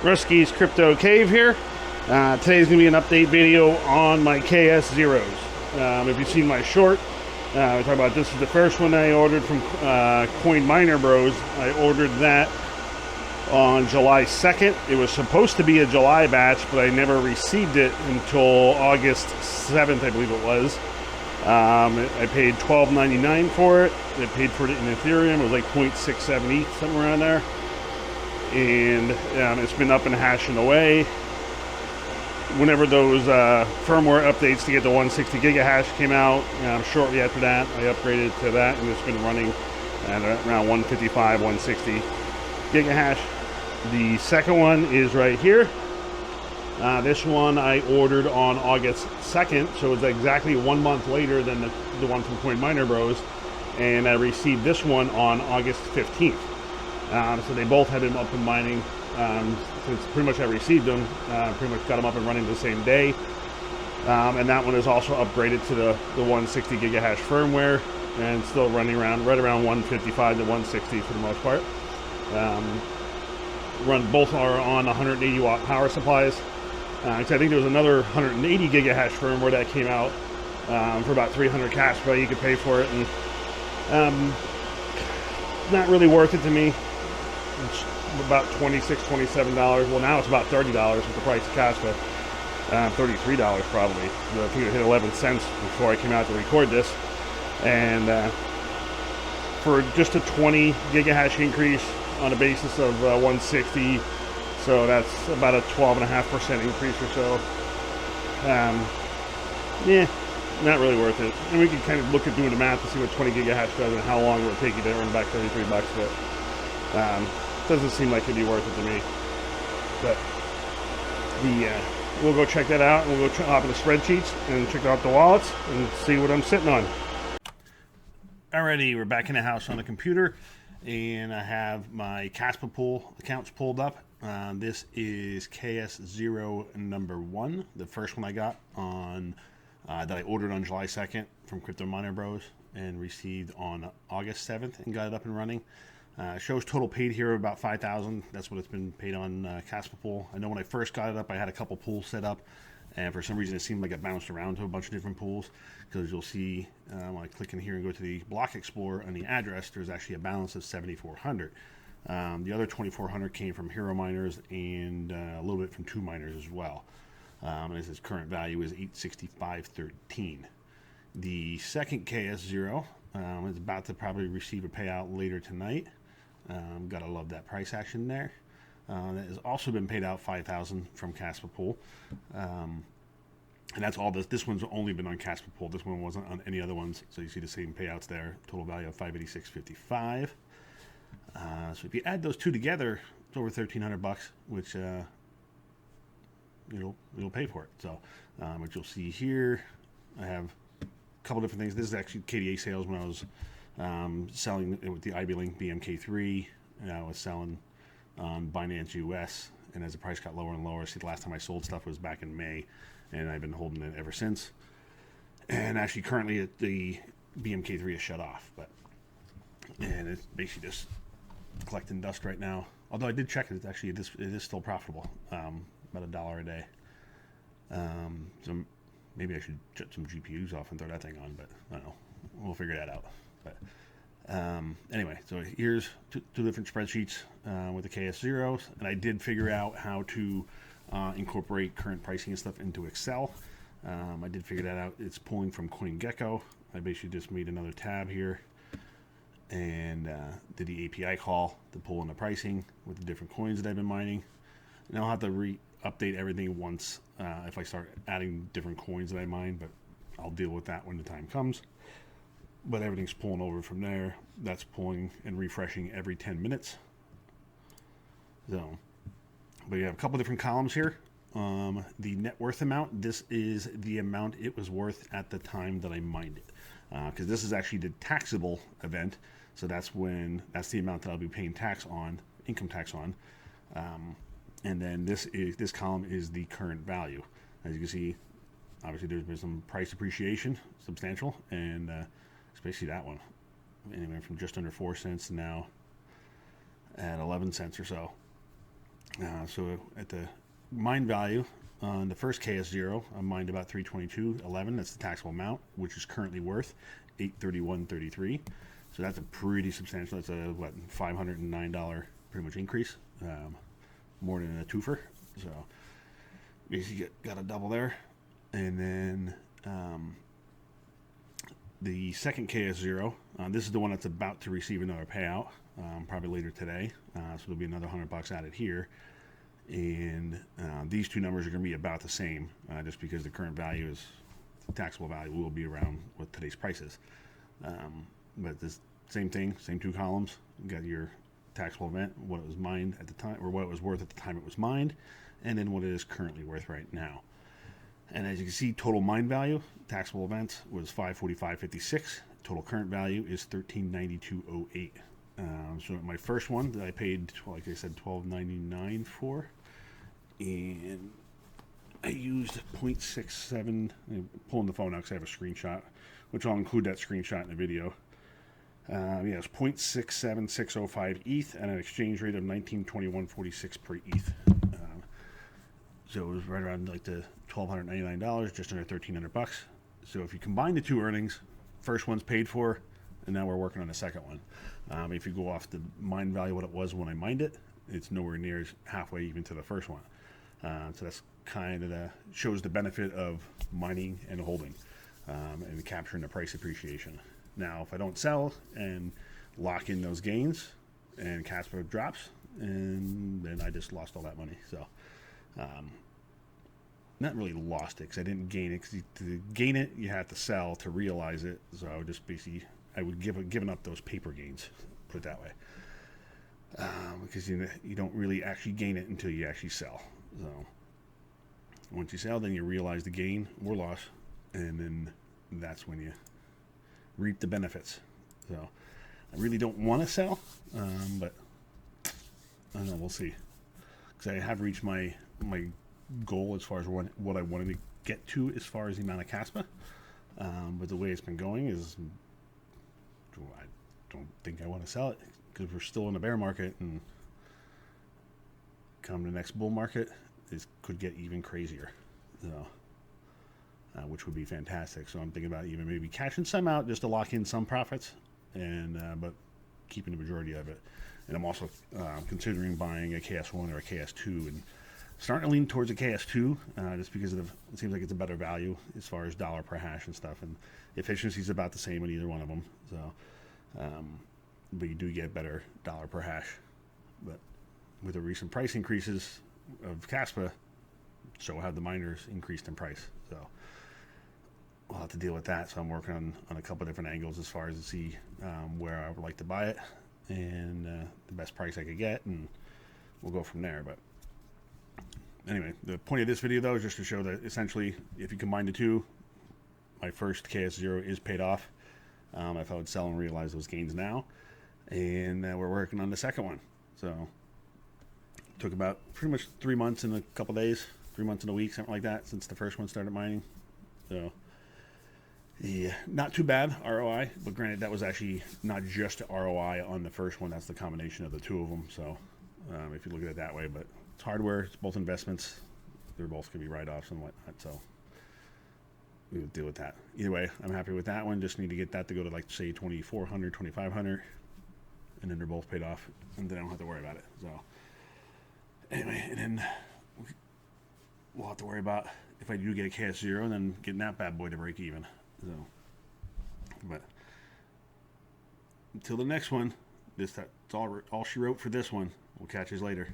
Ruski's Crypto Cave here. Today's going to be an update video on my KS0s. If you've seen my short, we talk about this is the first one I ordered from Coin Miner Bros. I ordered that on July 2nd. It was supposed to be a July batch, but I never received it until August 7th, I believe it was. I paid $12.99 for it. I paid for it in Ethereum. It was like 0.678, something around there. And it's been up and hashing away. Whenever those firmware updates to get the 160 gigahash came out, shortly after that, I upgraded to that, and it's been running at around 155, 160 gigahash. The second one is right here. This one I ordered on August 2nd, so it's exactly 1 month later than the one from Coin Miner Bros. And I received this one on August 15th. So they both have been up and mining since pretty much I received them. Pretty much got them up and running the same day. And that one is also upgraded to the 160 gigahash firmware and still running around right around 155 to 160 for the most part. Both are on 180 watt power supplies. I think there was another 180 gigahash firmware that came out for about 300 Kaspa. You could pay for it, and not really worth it to me. It's about $26, $27. Well, now it's about $30 with the price of Kaspa. $33 probably. I think it hit 11 cents before I came out to record this. And for just a 20 gigahash increase on a basis of 160, so that's about a 12.5% increase or so. Yeah, not really worth it. And we can kind of look at doing the math to see what 20 gigahash does and how long it would take you to earn back 33 bucks. But doesn't seem like it'd be worth it to me. But we'll go check that out, and we'll go hop into spreadsheets and check out the wallets and see what I'm sitting on. Alrighty, we're back in the house on the computer, and I have my Kaspa pool accounts pulled up. This is KS0 number 1, the first one I got on that I ordered on July 2nd from Crypto Miner Bros. And received on August 7th and got it up and running. Shows total paid here of about $5,000. That's what it's been paid on Kaspa pool. I know when I first got it up, I had a couple pools set up, and for some reason it seemed like it bounced around to a bunch of different pools, because you'll see when I click in here and go to the Block Explorer on the address, there's actually a balance of 7,400. The other 2,400 came from Hero Miners and a little bit from 2 miners as well. And its current value is 865.13. The second KS0 is about to probably receive a payout later tonight. Gotta love that price action there. That has also been paid out $5,000 from Kaspa pool. And that's all this. This one's only been on Kaspa pool. This one wasn't on any other ones. So you see the same payouts there. Total value of $586.55. So if you add those two together, it's over 1,300 bucks, which it'll pay for it. So what you'll see here, I have a couple different things. This is actually KDA sales when I was selling it with the IB Link BMK3. And I was selling on Binance US, and as the price got lower and lower, see, the last time I sold stuff was back in May, and I've been holding it ever since. And actually currently the BMK3 is shut off, and it's basically just collecting dust right now. Although I did check it, it is still profitable, about $1 a day. So maybe I should shut some GPUs off and throw that thing on, but I don't know. We'll figure that out. But anyway, so here's two different spreadsheets with the KS0s, and I did figure out how to incorporate current pricing and stuff into Excel. I did figure that out. It's pulling from CoinGecko. I basically just made another tab here and did the API call to pull in the pricing with the different coins that I've been mining. And I'll have to update everything once if I start adding different coins that I mine, but I'll deal with that when the time comes. But everything's pulling over from there. That's pulling and refreshing every 10 minutes. So, but you have a couple different columns here. The net worth amount, this is the amount it was worth at the time that I mined it. Because this is actually the taxable event. So that's the amount that I'll be paying tax on, income tax on. And then this column is the current value. As you can see, obviously there's been some price appreciation, substantial, and especially that one. Anyway, from just under 4 cents to now at 11 cents or so. So at the mine value on the first KS0, I mined about 322.11. That's the taxable amount, which is currently worth 831.33. So that's a pretty substantial. That's a what, $509 pretty much increase, more than a twofer. So basically got a double there. And then the second KS0, this is the one that's about to receive another payout, probably later today. So there'll be another $100 added here. And these two numbers are going to be about the same, just because the current value is, the taxable value will be around what today's price is. But this same thing, same two columns. You got your taxable event, what it was mined at the time, or what it was worth at the time it was mined, and then what it is currently worth right now. And as you can see, total mine value, taxable events was $545.56. Total current value is $1392.08. So my first one that I paid, like I said, $12.99 for, and I used 0.67. I'm pulling the phone out because I have a screenshot, which I'll include that screenshot in the video. Yeah, it's 0.67605 ETH and an exchange rate of 1921.46 per ETH. So it was right around like the $1,299, just under $1,300. So if you combine the two earnings, first one's paid for, and now we're working on the second one. If you go off the mine value, what it was when I mined it, it's nowhere near halfway even to the first one. So that's kind of shows the benefit of mining and holding, and capturing the price appreciation. Now, if I don't sell and lock in those gains, and Kaspa drops, and then I just lost all that money. So, not really lost it because I didn't gain it. Because to gain it, you have to sell to realize it. So I would just basically, I would given up those paper gains, put it that way, because you don't really actually gain it until you actually sell. So once you sell, then you realize the gain or loss, and then that's when you reap the benefits. So I really don't want to sell, but I don't know, we'll see. Because I have reached my goal as far as what I wanted to get to as far as the amount of Kaspa. But the way it's been going is, I don't think I want to sell it because we're still in a bear market, and come the next bull market, it could get even crazier. So, which would be fantastic. So I'm thinking about even maybe cashing some out just to lock in some profits, and but keeping the majority of it. And I'm also considering buying a KS1 or a KS2, and starting to lean towards a KS2 just because it seems like it's a better value as far as dollar per hash and stuff, and efficiency is about the same in either one of them. So, but you do get better dollar per hash. But with the recent price increases of Kaspa, so have the miners increased in price. So we'll have to deal with that. So I'm working on a couple of different angles as far as to see where I would like to buy it, and the best price I could get, and we'll go from there. But anyway, the point of this video though is just to show that essentially if you combine the two, my first KS0 is paid off. If I would sell and realize those gains now, and we're working on the second one. So it took about pretty much 3 months and a couple days, 3 months and a week, something like that, since the first one started mining. So yeah, not too bad ROI, but granted that was actually not just ROI on the first one, that's the combination of the two of them. So if you look at it that way, but it's hardware, it's both investments, they're both going to be write-offs and whatnot, so we would deal with that. Either way, I'm happy with that one. Just need to get that to go to, like, say 2,400, 2,500, and then they're both paid off, and then I don't have to worry about it. So anyway, and then we'll have to worry about if I do get a KS0, then getting that bad boy to break even. So, but until the next one, that's all she wrote for this one. We'll catch you later.